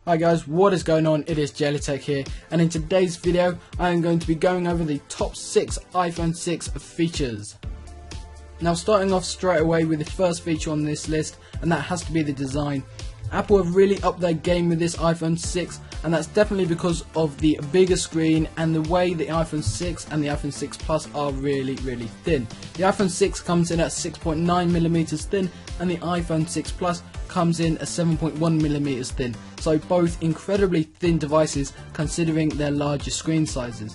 Hi guys, what is going on? It is JLEtech here, and in today's video I am going to be going over the top 6 iPhone 6 features. Now starting off straight away with the first feature on this list, and that has to be the design. Apple have really upped their game with this iPhone 6, and that's definitely because of the bigger screen and the way the iPhone 6 and the iPhone 6 Plus are really thin. The iPhone 6 comes in at 6.9mm thin, and the iPhone 6 Plus comes in at 7.1mm thin, so both incredibly thin devices considering their larger screen sizes.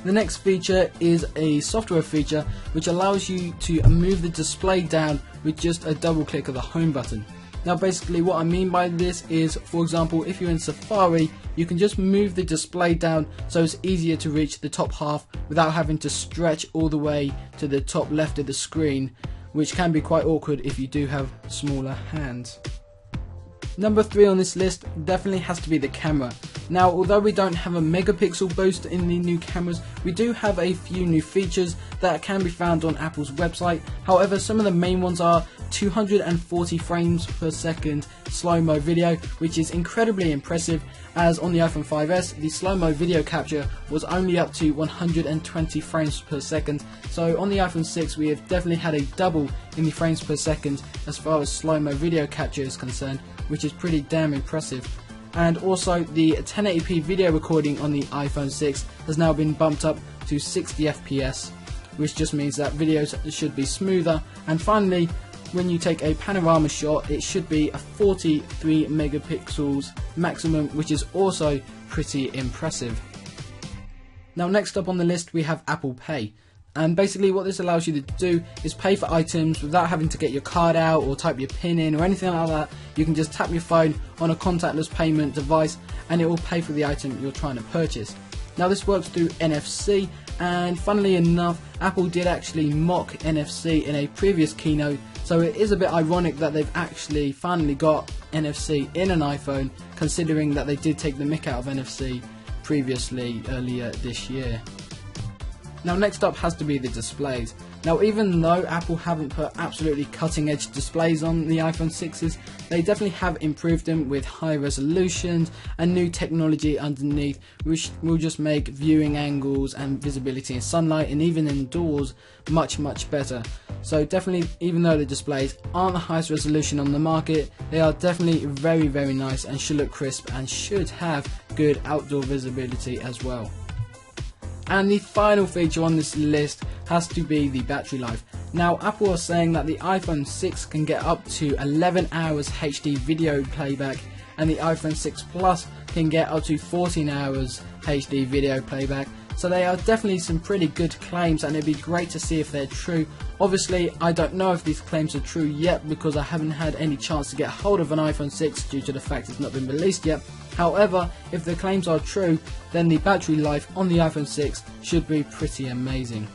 The next feature is a software feature which allows you to move the display down with just a double click of the home button. Now basically what I mean by this is, for example, if you're in Safari, you can just move the display down so it's easier to reach the top half without having to stretch all the way to the top left of the screen, which can be quite awkward if you do have smaller hands. Number 3 on this list definitely has to be the camera. Now although we don't have a megapixel boost in the new cameras, we do have a few new features that can be found on Apple's website. However, some of the main ones are 240 frames per second slow-mo video, which is incredibly impressive, as on the iPhone 5S the slow-mo video capture was only up to 120 frames per second. So on the iPhone 6 we have definitely had a double in the frames per second as far as slow-mo video capture is concerned, which is pretty damn impressive. And also the 1080p video recording on the iPhone 6 has now been bumped up to 60 FPS, which just means that videos should be smoother. And finally, when you take a panorama shot, it should be a 43 megapixels maximum, which is also pretty impressive. Now next up on the list we have Apple Pay. And basically what this allows you to do is pay for items without having to get your card out or type your PIN in or anything like that. You can just tap your phone on a contactless payment device and it will pay for the item you're trying to purchase. Now this works through NFC, and funnily enough Apple did actually mock NFC in a previous keynote, so it is a bit ironic that they've actually finally got NFC in an iPhone, considering that they did take the mick out of NFC previously earlier this year. Now next up has to be the displays. Now even though Apple haven't put absolutely cutting edge displays on the iPhone 6s, they definitely have improved them with high resolutions and new technology underneath, which will just make viewing angles and visibility in sunlight and even indoors much better. So definitely, even though the displays aren't the highest resolution on the market, they are definitely very nice and should look crisp and should have good outdoor visibility as well. And the final feature on this list has to be the battery life. Now Apple are saying that the iPhone 6 can get up to 11 hours HD video playback, and the iPhone 6 Plus can get up to 14 hours HD video playback. So they are definitely some pretty good claims, and it'd be great to see if they're true. Obviously I don't know if these claims are true yet because I haven't had any chance to get hold of an iPhone 6 due to the fact it's not been released yet. However, if the claims are true, then the battery life on the iPhone 6 should be pretty amazing.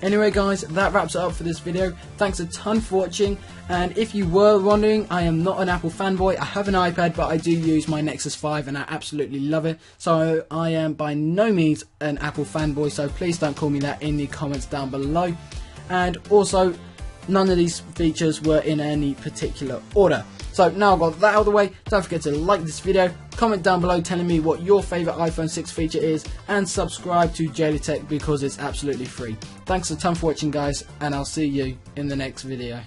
Anyway guys, that wraps it up for this video. Thanks a ton for watching, and if you were wondering, I am not an Apple fanboy. I have an iPad, but I do use my Nexus 5 and I absolutely love it. So I am by no means an Apple fanboy, so please don't call me that in the comments down below. And also, none of these features were in any particular order. So now I've got that out of the way, don't forget to like this video, comment down below telling me what your favourite iPhone 6 feature is, and subscribe to JLEtech because it's absolutely free. Thanks a ton for watching guys, and I'll see you in the next video.